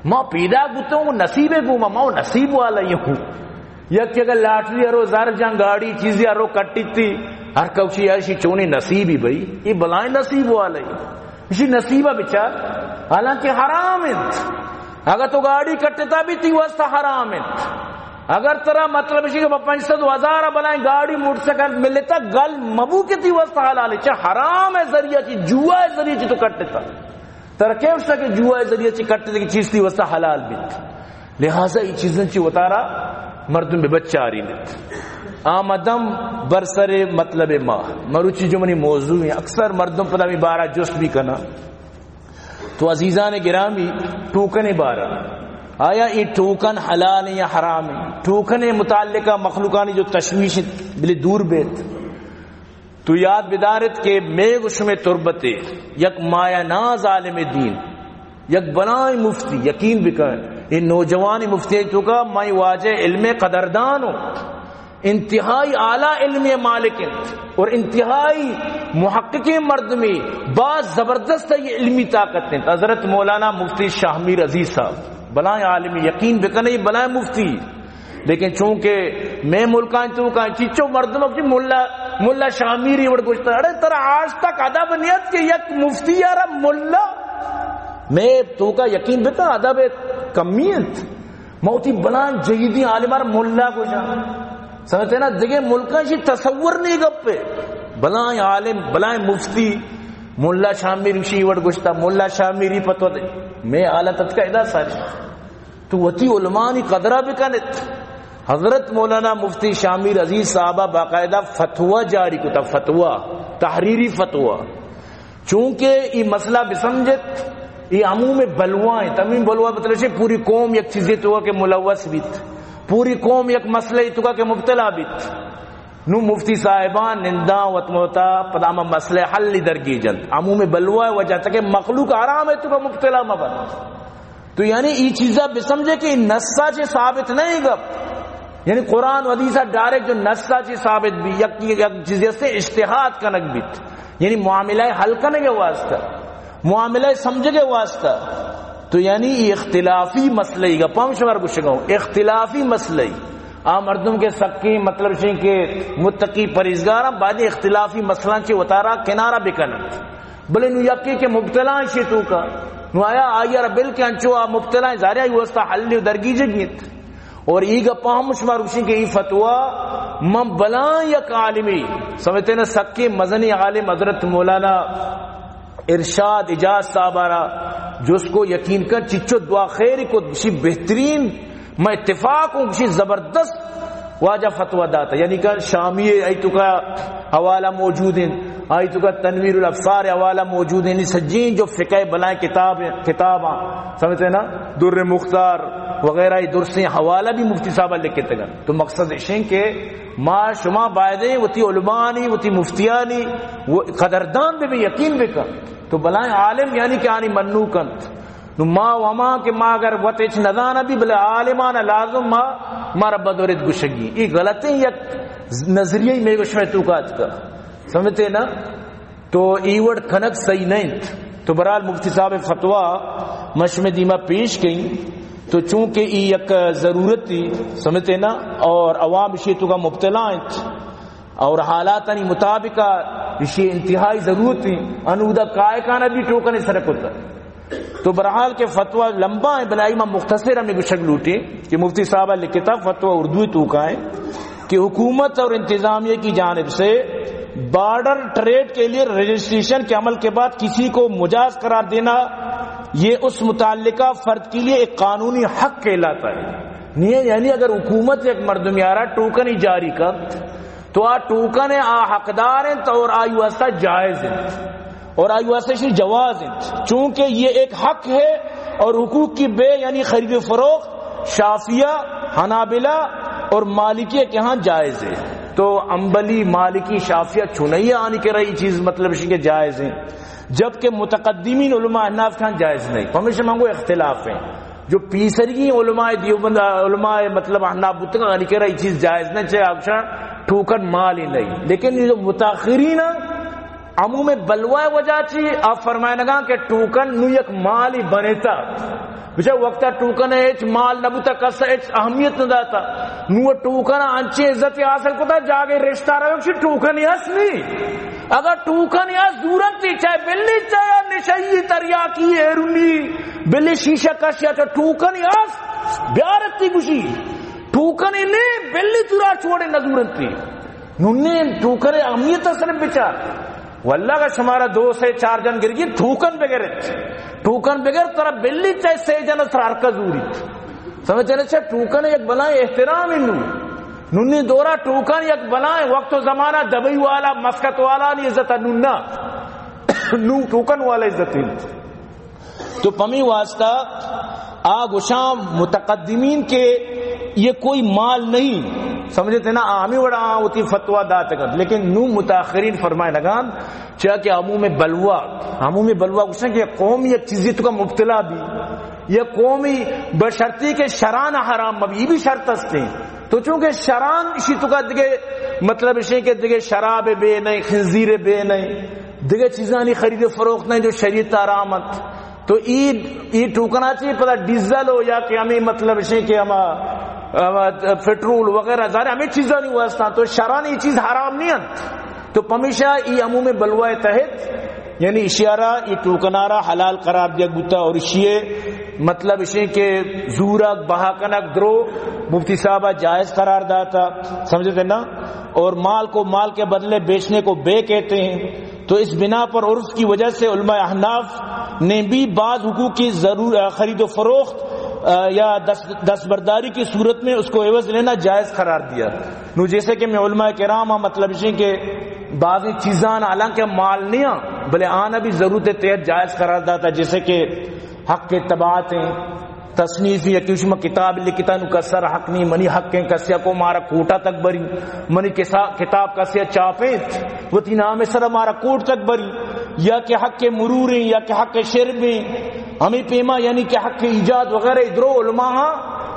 [SPEAKER 1] ماں پیدا گتا ہوں نصیبے گوما ماں نصیب والا یہ ہوں یک اگر لاٹری ارو زر جان گاڑی چیزیں ارو کٹی تھی ہر کوشی ایسی چونی نصیب ہی بھئی یہ بلائیں نصیب والا اسی نصیبہ بچار حالانکہ حرام انت اگر تو گاڑی کٹتا بھی تھی واسطہ حرام انت اگر ترا مطلب اسی کہ 500,000 بلائیں گاڑی موٹر سائیکل ملتا گل مبو کی تھی واسطہ حلال ہے چاہ حرام ہے ذریعہ چی جوا ہے ذریعہ چی تو کٹتا ترکے اس کہ جوا ہے ذریعہ چی کٹتے کی چیز تھی واسطہ حلال بیت لہذا یہ چیزیں چی وطارا مردم بے بچہ آ رہی نیت آمدم برسر مطلب ماہ مروچی جو منی موضوع ہیں اکثر مردم پتہ بھی بارہ جس بھی کنا تو عزیزان گرامی ٹوکن بارہ آیا یہ ٹوکن حلال یا حرام ہے ٹوکن متعلقہ مخلوقانی جو تشویش بلی دور بیت تو یاد بدارت کے میگش میں تربت یک مایا ناز عالم دین یک بنائی مفتی یقین بکن ان نوجوانی مفتی تو کا مائی واجہ علم قدردان ہو انتہائی اعلیٰ علم مالک اور انتہائی محقق مرد میں بعض زبردست یہ علمی طاقت ہیں. حضرت مولانا مفتی شاہ میر عزیز صاحب بلائیں عالمی یقین بکن یہ بلائیں مفتی لیکن چونکہ میں ملکان تو کا چیچو مردم کی ملا شاہ میری وڑ گوشتا اڑے ترا آج تک ادب نیت کہ یک مفتی یار ملا میں تو کا یقین بکن ادب کمیت موتی بلائیں جیدی عالمار ملا کو جان سمجھتے نا جگہ ملکان شی تصور نہیں گپے بلائیں عالم بلائیں مفتی ملا شامیر شیوڑ گشتا ملا شامیری پتو دے میں آلتت کا ادا ساری تو وتی علمانی قدرہ بکنت حضرت مولانا مفتی شامیر عزیز صاحبہ باقاعدہ فتوہ جاری کتا فتوہ تحریری فتوہ چونکہ یہ مسئلہ بسمجت یہ عموم بلوائیں تمیم بلوہ مطلب پوری قوم یک چیزیں تو کہ ملوث بیت پوری قوم یک مسئلہ تو کہ مبتلا بیت نو مفتی صاحبان نندا وطموتا پدامہ مسئلہ حل درگی جلد عموم بلوہ وجہ تک مخلوق آرام ہے تو کا مبتلا مبن تو یعنی یہ چیزہ بسمجھے کہ نصہ چے ثابت نہیں گپ یعنی قرآن و حدیثہ ڈائریکٹ جو نصہ چے ثابت بھی یک چیزیں سے اجتہاد کنک بیت یعنی معاملہ حل کرنے کے واسطہ معاملہ سمجھے کے واسطہ تو یعنی اختلافی مسئلہ گا پام شمار کچھ گاؤں اختلافی مسئلہ مردم کے سکی مطلب شیں کہ متقی پریزگار بعد اختلافی مسئلہ چے اتارا کنارہ بکنت بلے نو یکی کے مبتلا شی تو کا نو آیا آیا بل کے انچو مبتلا زاریا یہ واسطہ حل درگی جگیت اور ایگا پاہم شما روشی کے ای فتوہ من بلان یک عالمی سمجھتے نا سکی مزنی عالم حضرت مولانا ارشاد اجاز صاحب آرہا جو اس کو یقین کر چچو دعا خیری کو کسی بہترین میں اتفاق ہوں کسی زبردست واجہ فتوہ داتا یعنی کہ شامی ایتو کا حوالہ موجود ہیں ایتو کا تنویر الافسار حوالہ موجود ہیں سجین جو فقہ بلائیں کتاب سمجھتے نا در مختار وغیرہ درسیں حوالہ بھی مفتی صاحبہ لکھ کے تگا تو مقصد اشیں کہ ما شما بائدیں وہ تی علمانی وہ تی مفتیانی وہ قدردان بھی یقین بھی کن تو بلائیں عالم یعنی کہ آنی منو کنت نو ما وما کہ ما اگر وطیچ ندانا بھی بلے عالمان لازم ما رب دورت گشگی یہ غلطیں یک نظریہ میں گشمیں تو کاج کا سمجھتے نا تو ایوڑ کھنک صحیح نہیں تو برحال مفتی صاحب فتوہ مشمع دیمہ پیش گئیں تو چونکہ یہ یک ضرورت تھی سمجھتے نا اور عوام اسی تو کا مبتلا اور حالاتانی مطابقہ اسی انتہائی ضرورت تھی انودہ قائقانہ بھی ٹوکنے سرک ہوتا تو برحال کے فتوہ لمبا ہے بلائی میں مختصر ہمیں گشک لوٹی کہ مفتی صاحبہ لکھتا فتوہ اردوی توکا ہے کہ حکومت اور انتظامیہ کی جانب سے بارڈر ٹریڈ کے لیے رجسٹریشن کے عمل کے بعد کسی کو مجاز قرار دینا یہ اس متعلقہ فرد کے لیے ایک قانونی حق کہلاتا ہے یعنی اگر حکومت ایک مردمیارہ ٹوکن ہی جاری کر تو ٹوکن حقدار ہیں تو اور آئی واسطہ جائز ہیں اور آئی واسطہ جواز ہیں چونکہ یہ ایک حق ہے اور حقوق کی بے یعنی خرید و فروخت شافیہ حنابلہ اور مالکیہ کے ہاں جائز ہے تو انبلی مالکی شافیہ چنیا آنی کے رہی چیز مطلب اسی کے جائز ہیں جبکہ متقدمین علماء احناف کے ہاں جائز نہیں ہمیشہ مانگو اختلاف ہیں جو پیسرگی علماء دیوبند علماء مطلب احناف بتگا آنی کے رہی چیز جائز نہیں چاہے آپ ٹھوکن مال ہی نہیں لیکن یہ جو متاخرین عموم بلوائے وجہ چی آپ فرمائے نگا کہ ٹوکن نو یک مال ہی بنیتا بچہ وقتا ٹوکن ایچ مال نبوتا کسا ایچ اہمیت نہ داتا نو ٹوکن انچے عزت حاصل کتا جاگے رشتہ رہے کسی ٹوکن یس نہیں اگر ٹوکن یس دورت تھی چاہے بلی چاہے نشئی تریاکی ایرونی بلی شیشہ کشیا چاہے ٹوکن یس بیارت تھی کشی ٹوکن ہی نہیں بلی تورا چھوڑے نظورت تھی نونے ٹوکن اہمیت صرف بچار واللہ کا شمارا 2 سے 4 جن گر گئی ٹھوکن بغیر ترہ بلی چاہے 6 جن سرار کا زوری سمجھ چلے چھے ٹھوکن ایک بلائیں احترام نونی دورا ٹھوکن ایک بلائیں وقت و زمانہ دبئی والا مسکت والا نہیں عزت نونہ نو ٹھوکن والا عزت تو پمی واسطہ آگ و شام متقدمین کے یہ کوئی مال نہیں سمجھتے نا آمی وڑا ہوتی فتوہ داتا کر لیکن نو متاخرین فرمائے لگان چاہا کہ عموم بلوہ کچھ کہ قومی ایک چیزی تو کا مبتلا بھی یہ قومی بشرطی کے شران حرام مبی یہ بھی شرط ہستے ہیں تو چونکہ شران اسی تو کا دگے مطلب اسی کے دگے شراب بے نہیں خنزیر بے نہیں دگے چیزیں نہیں خرید فروخت نہیں جو شریعت آرامت تو عید ٹوکنا چاہیے پتہ ڈیزل ہو یا کہ ہمیں مطلب اسی کہ ہمیں پیٹرول وغیرہ ظاہر ہمیں چیزیں نہیں واسطہ تو شران یہ چیز حرام نہیں ہے تو پمیشہ یہ عموم بلوائے تحت یعنی اشیارہ یہ ٹوکنارہ حلال قرار دیا گتا اور اشیے مطلب اسی کہ زورک بہاکنک درو مفتی صاحبہ جائز قرار داتا سمجھتے نا اور مال کو مال کے بدلے بیچنے کو بے کہتے ہیں تو اس بنا پر عرف کی وجہ سے علماء احناف نے بھی بعض حقوق کی خرید و فروخت یا دستبرداری کی صورت میں اس کو عوض لینا جائز قرار دیا نو جیسے کہ میں علماء کرام مطلب اسی کہ بعضی چیزاں حالانکہ مال نہیں بلے آنا بھی ضرورت تحت جائز قرار داتا جیسے کہ حق کے تبعات ہیں تصنیف یا کچھ میں کتاب لکھتا نو کسر حق نہیں منی حق کے کسیا کو مارا کوٹا تک بری منی کتاب کسیا چاپیں وہ تی نام سر مارا کوٹ تک بری یا کہ حق کے مروریں یا کہ حق کے شربیں ہمیں پیما یعنی کہ حق کے ایجاد وغیرہ ادرو علماء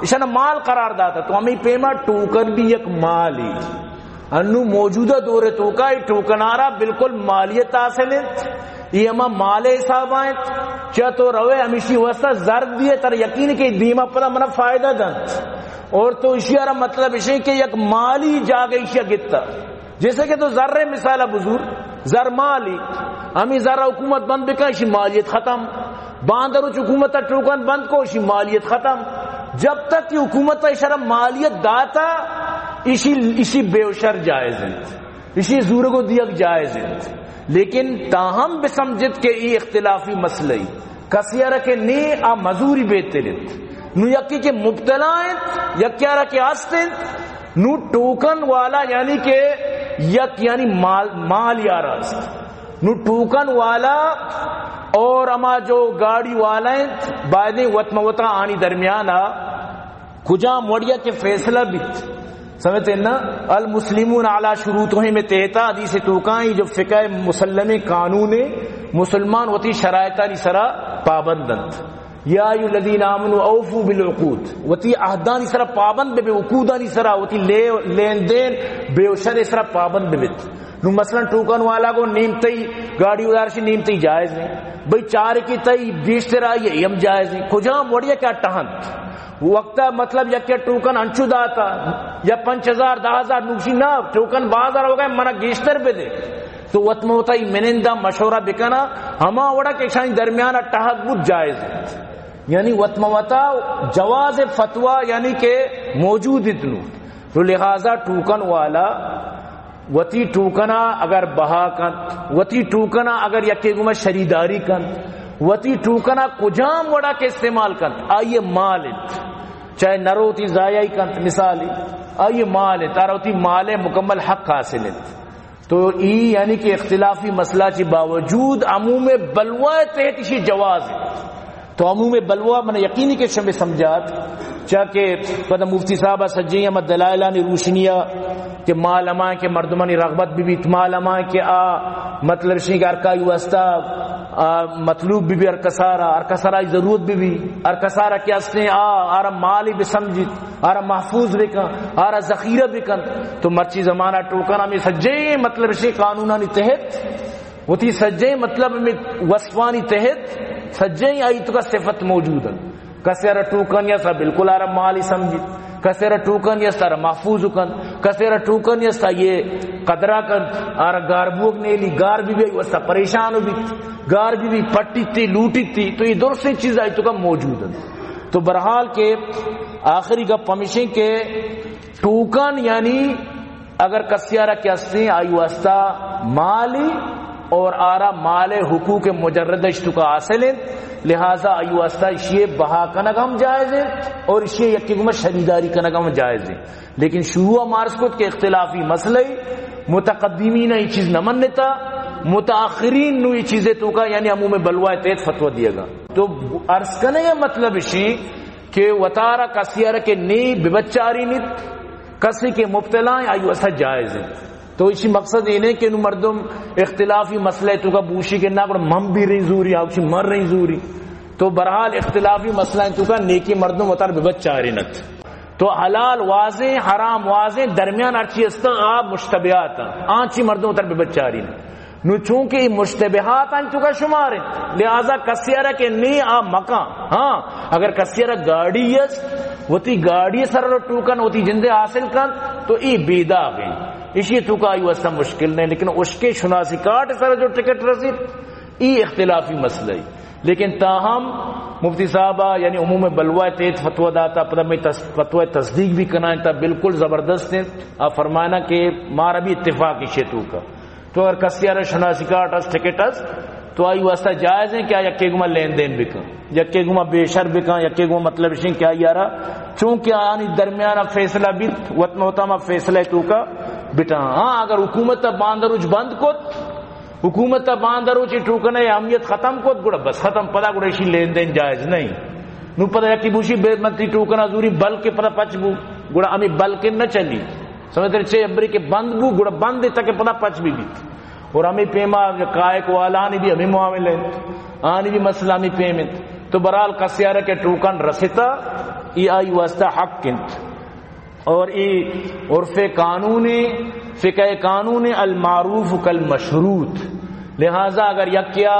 [SPEAKER 1] اسے مال قرار داتا تو ہمیں پیما ٹوکن بھی ایک مال ہی انو موجودہ دور توکا یہ ٹوکنارا بالکل مالیت حاصل ہے یہ ہمیں مال حساب آئیں چاہ تو روے ہمیشی واسطہ زرد دیئے تر یقین کہ دیمہ پدا منہ فائدہ دن اور تو اشیارہ مطلب اسے کہ یک مالی جاگے اشیاء گتا جیسے کہ تو ذرے مثالہ بزرگ زر مالی ہمیں ذرہ حکومت بند بکا اسی مالیت ختم باندر حکومت ٹوکن بند کو اسی مالیت ختم جب تک کہ حکومت اشارہ مالیت داتا اسی بے شر جائز ہے اسی زور کو دیگ جائز ہے لیکن تاہم بسمجد کے ای اختلافی مسئلہ کسیارہ کے نی آ مزوری بیترت نو یکی کے مبتلا ہیں یکیارہ کے آستن نو ٹوکن والا یعنی کہ یک یعنی مال یارہ است نو ٹوکن والا اور اما جو گاڑی والا ہیں بعدیں وطموتا آنی درمیانا کجا موڑیا کے فیصلہ بیت سمجھتے ہیں نا المسلمون علی شروطوں میں تہتا حدیث توکائیں جو فقہ مسلم قانون مسلمان ہوتی شرائطانی سرا پابندند یا ایو الذین آمنوا اوفوا بالعقود وتی عہدانی سرا پابند بے عقودانی سرا وتی لین دین بے شر سرا پابند بیت نو مثلا ٹوکن والا کو نیمتی گاڑی ادارشی نیمتی جائز ہے بھئی چار کی تئی بیشترا یہ یم جائز ہے کجا موڑیا کیا ٹہنت وقتا مطلب یا کیا ٹوکن انچو داتا یا 5,000 10,000 نوشی نہ ٹوکن بازار ہو گئے منا گیشتر پہ دے تو وطم ہوتا ہی منندہ مشورہ بکنا ہما وڑا کے شاہی درمیانہ ٹہک بود جائز ہے یعنی وطم ہوتا جواز فتوہ یعنی کہ موجود اتنو تو لہذا ٹوکن والا وتی ٹوکنا اگر بہا کن وتی ٹوکنا اگر یکی گمہ شریداری کن وتی ٹوکنا کجام وڑا کے استعمال کن آئیے مالت چاہے نروتی ضائعی کن مثالی آئیے مالت تاروتی مال مکمل حق حاصلت تو ای یعنی کہ اختلافی مسئلہ چی باوجود عموم بلوہ تحت اسی جواز ہے تو عموم بلوہ من یقینی کے شمع سمجھات چاہے پتہ مفتی صاحبہ سجی احمد دلائلانی روشنیہ کہ مال امان کے مردمانی رغبت بھی بیت مال امان کے مطلب شنی کہ ارکائی واسطہ مطلوب بھی ارکسارہ ضرورت بھی ارکسارہ کے اسنے آرہ مالی بھی سمجھت آرہ محفوظ بکن آرہ ذخیرہ بکن تو مرچی زمانہ ٹوکن ہمیں سجے مطلب شنی قانونانی تحت وہ تھی سجے مطلب میں وصفانی تحت سجے آئی تو کا صفت موجود ہے کسیرہ ٹوکن یا سا بالکل آرہ مالی سمجھت کسیرہ ٹوکن یا سا محفوظ کن کسیرہ ٹوکن یا سا یہ قدرہ کن آرہ گار بوک نیلی گار بھی وستا پریشان ہو بھی گار بھی پٹی تھی لوٹی تھی تو یہ درستی چیز آئی تو کا موجود ہے تو برحال کے آخری کا پمیشیں کہ ٹوکن یعنی اگر کسیارہ کیسے آئی واسطہ مالی اور آرہ مال حقوق مجرد اشتو کا حاصل ہے لہذا آئی واسطہ اشیے بہا کنگ ہم جائز ہے اور اشیے یکی گمہ شریداری کنگ ہم جائز ہے لیکن شروع مارسکت کے اختلافی مسئلہ متقدمین یہ چیز نہ منتا متاخرین نو یہ چیزیں تو کا یعنی عموم بلوہ تحت فتوہ دیا گا تو عرض کرنے یہ مطلب اسی کہ وطارہ کسیارہ کے نی ببچاری نیت کسی کے مبتلا آئی واسطہ جائز ہے تو اسی مقصد یہ نہیں کہ مردم اختلافی مسئلہ تو کا بوشی کے نہ پر مم بھی رہی زوری آوشی مر رہی زوری تو برحال اختلافی مسئلہ تو کا نیکی مردم وطار ببچاری نت تو حلال واضح حرام واضح درمیان ارچی استا آپ مشتبہات آنچی مردم وطار ببچاری نت نو چونکہ یہ مشتبہات آن تو کا شمار ہے لہذا کسیارہ کے نی آپ مکان ہاں اگر کسیارہ گاڑی یس وتی گاڑی سر ٹوکن وتی جندے حاصل کن تو ای بیدا گئی اسی تو کا ایو ایسا مشکل نہیں لیکن اس کے شناسی کارٹ سر جو ٹکٹ رسید ای اختلافی مسئلہ ہے لیکن تاہم مفتی صاحبہ یعنی عموم بلوہ تحت فتوہ داتا پتہ میں فتوہ تصدیق بھی کنائیں تا بالکل زبردست ہے آپ فرمانا کہ مارا بھی اتفاق کی شیطو کا تو اگر کسیارہ شناسی کارٹ اس ٹکٹ اس تو آئی واسطہ جائز ہے کیا یکی گمہ لین دین بکن یکی گمہ بے شر بکن یکی گمہ مطلب شین کیا یارا چونکہ آنی درمیانہ فیصلہ بیت وطن ہوتا ما فیصلہ تو کا بیٹا ہاں اگر حکومت باندروج بند کت حکومت باندروج ٹوکنے اہمیت ختم کت گوڑا بس ختم پدا گوڑا اسی لین دین جائز نہیں نو پدا یکی بوشی بے منتی ٹوکنا زوری بلکہ پدا پچ بو گوڑا ہمیں بلکہ نہ چلی سمجھتے چھے ابری کے بند بو گوڑا بند دیتا کہ پدا پچ بھی بیت اور ہمیں پیما قائق والا آنی بھی ہمیں معامل ہے آنی بھی مسئلہ ہمیں پیمنت تو برحال کسیارہ کے ٹوکن رسیتا ای آئی واسطہ حق کنت اور ای عرف قانونی فقہ قانون المعروف کالمشروط لہذا اگر یکیا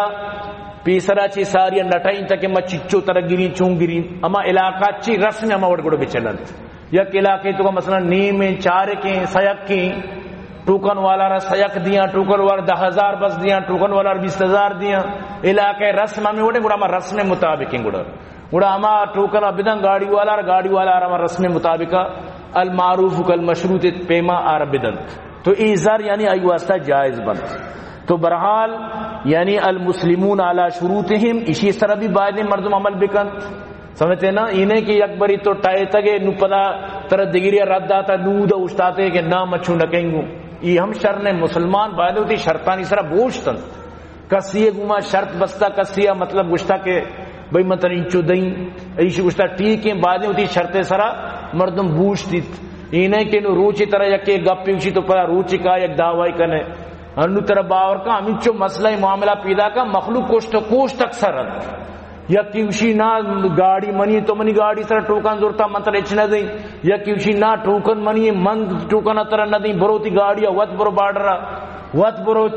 [SPEAKER 1] پیسرا چی ساری نٹائیں تک ما چچو تر گرین چون گرین اما علاقہ چی رسم اما وڑ گڑو بچلنت یک علاقے تو کا مثلا نیم چار کے سیک کی ٹوکن والا را سیک دیاں ٹوکن والا 10,000 بس دیاں ٹوکن والا 20,000 دیاں علاقے رسم ہمیں وڑے گڑا ہما رسم مطابق ہیں گڑا ہما ٹوکن بدن گاڑی والا ہما رسم مطابق المعروف کالمشروط پیما آر بدن تو ایزار یعنی ای واسطہ جائز بند. تو برحال یعنی المسلمون علی شروطہم اسی طرح بھی بعد مردم عمل بکن سمجھتے نا انہیں کہ اکبری تو ٹائے تگے نو پدا تر دگیری رد آتا نو دا اشتاتے کہ نا مچھو نکیں گو یہ ہم شرن مسلمان بعد ہوتی شرطانی سرا بوشتن کسی گما شرط بستا کسی مطلب گشتا کہ بھئی مطلب انچو دیں ایشی گشتا ٹھیک ہیں بعد ہوتی شرط سرا مردم بوشتی انہیں کہ نو روچی طرح یکی گپی اچھی تو پدا روچی کا یک دعوائی کنے انو طرح باور کا ہمیں چو مسئلہ معاملہ پیدا کا مخلوق کوشت اکثر رد یا کیوشی نہ گاڑی منی تو منی گاڑی سر ٹوکن زورتا منتر اچ نہ دیں یا کیوشی نہ ٹوکن منی من ٹوکن اتر نہ دیں برو تی گاڑی وط برو بارڈرا وط برو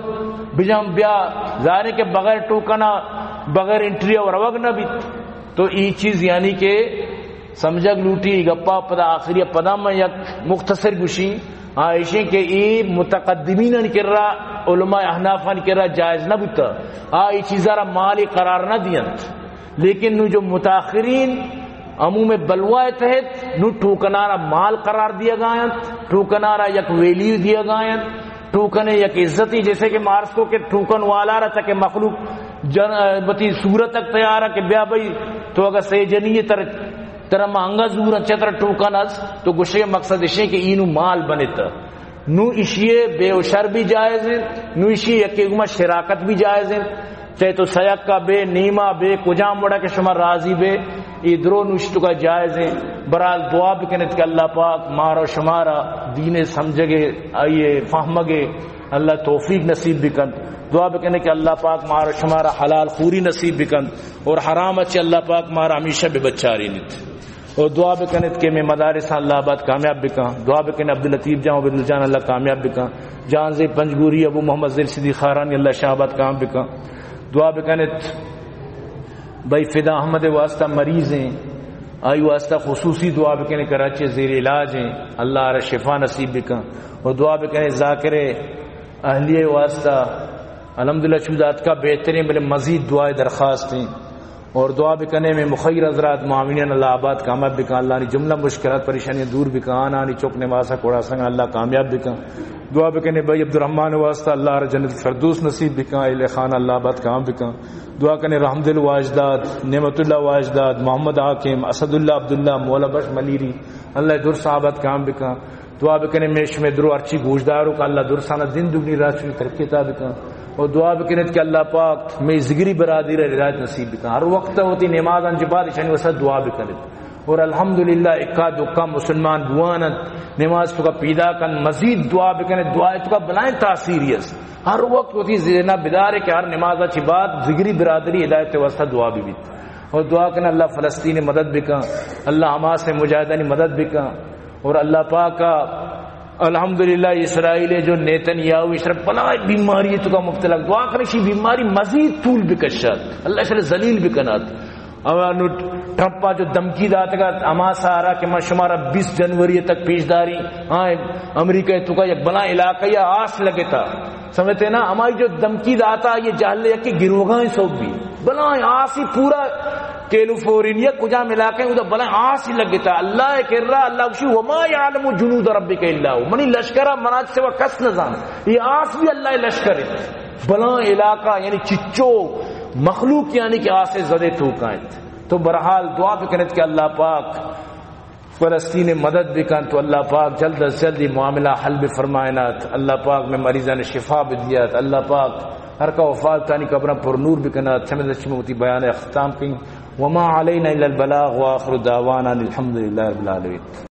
[SPEAKER 1] بجام بیا ظاہر کے بغیر ٹوکنا بغیر انٹری اور روگ نہ بھی تو یہ چیز یعنی کہ سمجھک لوٹی گپا پدا آخری پدا میں یک مختصر گوشی عائشہ کہ یہ متقدمین نے کر رہا علماء احناف نے کر رہا جائز نہ بتا یہ چیزارا مالی قرار نہ دیا لیکن نو جو متاخرین عموم بلوائے تحت نو ٹوکنارا مال قرار دیا گایا ٹوکنارا یک ویلیو دیا گایا ٹوکنے یک عزتی جیسے کہ مارس کو کہ ٹوکن والا رہا تھا کہ مخلوق بتی صورت تک تیار ہے کہ بیا بھئی تو اگر سی جنی ترہ مہنگا زور اچھا طرح ٹوکن از تو گشے مقصد اشیاء کہ اینو مال بنتا نو اشیاء بے و شر بھی جائز ہے نو اشیاء یکی گمہ شراکت بھی جائز ہے چاہے تو سیک کا بے نیمہ بے کجام بڑا کہ شما راضی بے ادرو نوشتو کا جائز ہے برحال دعا بکنت کہ اللہ پاک مارا شمارا دین سمجھگے آئیے فہمگے اللہ توفیق نصیب بکن دعا بکنے کہ اللہ پاک مارا شمارا حلال خوری نصیب بکن اور حرام اچھے اللہ پاک مارا ہمیشہ بے بچاری نیت اور دعا بکنت کہ میں مدارس اللہ آباد کامیاب بکن دعا بکنے عبداللطیف جان عبد الجان اللہ کامیاب بکن جان زی پنجگوری ابو محمد زیر صدیق خارانی اللہ شاہ آباد کامیاب بکن دعا بکنت بھائی فدا احمد واسطہ مریض ہیں آئی واسطہ خصوصی دعا بکنے کراچی زیر علاج ہیں اللہ علیہ شفا نصیب بکن اور دعا بکنے ذاکر اہلیہ واسطہ الحمدللہ چوزات کا بہترین بلے مزید دعائیں درخواست ہیں اور دعا بکنے میں مخیر حضرات معاونین اللہ آباد کامیاب بکن اللہ نے جملہ مشکلات پریشانیاں دور بکن آنانی چوکنے واسطہ کوڑا سنگ اللہ کامیاب بکن دعا بکنے بھائی عبدالرحمن واسطہ اللہ رہ جنت فردوس نصیب بکن اہل خان اللہ آباد کام بکن دعا کنے رحمد الواجداد نعمت اللہ واجداد محمد حاکم اسد اللہ عبداللہ مولا بش ملیری اللہ در صحابت کام بکن دعا بکنے میش میں درو ارچی گوشداروں کا اللہ درسانہ دن دگنی رات چوی ترقی تا بکن اور دعا بکنت کہ اللہ پاک میں زگری برادری رہ ہدایت نصیب بکن ہر وقت ہوتی نماز انجباد شنی وسط دعا بکنت اور الحمدللہ اکا دکا مسلمان بوانت نماز تو کا پیدا کن مزید دعا بکنت دعا تو کا بلائیں تاثیریس ہر وقت ہوتی زینا بدار کہ ہر نماز اچھی بات زگری برادری ہدایت وسط دعا بھی اور دعا کن اللہ فلسطین مدد بکن اللہ حماس سے مجاہدین مدد بکن اور اللہ پاک کا الحمدللہ اسرائیل جو نیتنیاہو اشرف بلائی بیماری تو کا مبتلا دعا کرنے شی بیماری مزید طول بکشاد اللہ اشرف ذلیل بکنات اور ٹرمپا جو دمکی داتا گا اما سارا کہ میں شمارا 20 جنوری تک پیشداری امریکہ تو کا یک بلا علاقہ یا آس لگے تھا سمجھتے نا ہماری جو دمکی داتا یہ جہلے کی گروگاں سوک بھی بلا آسی پورا کیلیفورنیا کجا ملا کے ادھر بلا آسی لگے تھا اللہ کہہ رہا اللہ کشی وما یعلم جنود ربک الا هو منی لشکرہ مناج سے وہ کس نظام یہ آس بھی اللہ لشکر ہے بلا علاقہ یعنی چچو مخلوق یعنی کہ آسے زدے توکائیں تو برحال دعا بکنت کہ اللہ پاک فلسطین مدد بکن تو اللہ پاک جلد از جلد معاملہ حل بفرمائنات اللہ پاک میں مریضان شفا بدیات اللہ پاک ہر کا وفات تانی قبرہ پر نور بکنات سمجھ اچھی موتی بیان اختتام کی وما علینا الا البلاغ واخر دعوانا الحمدللہ رب العالمین.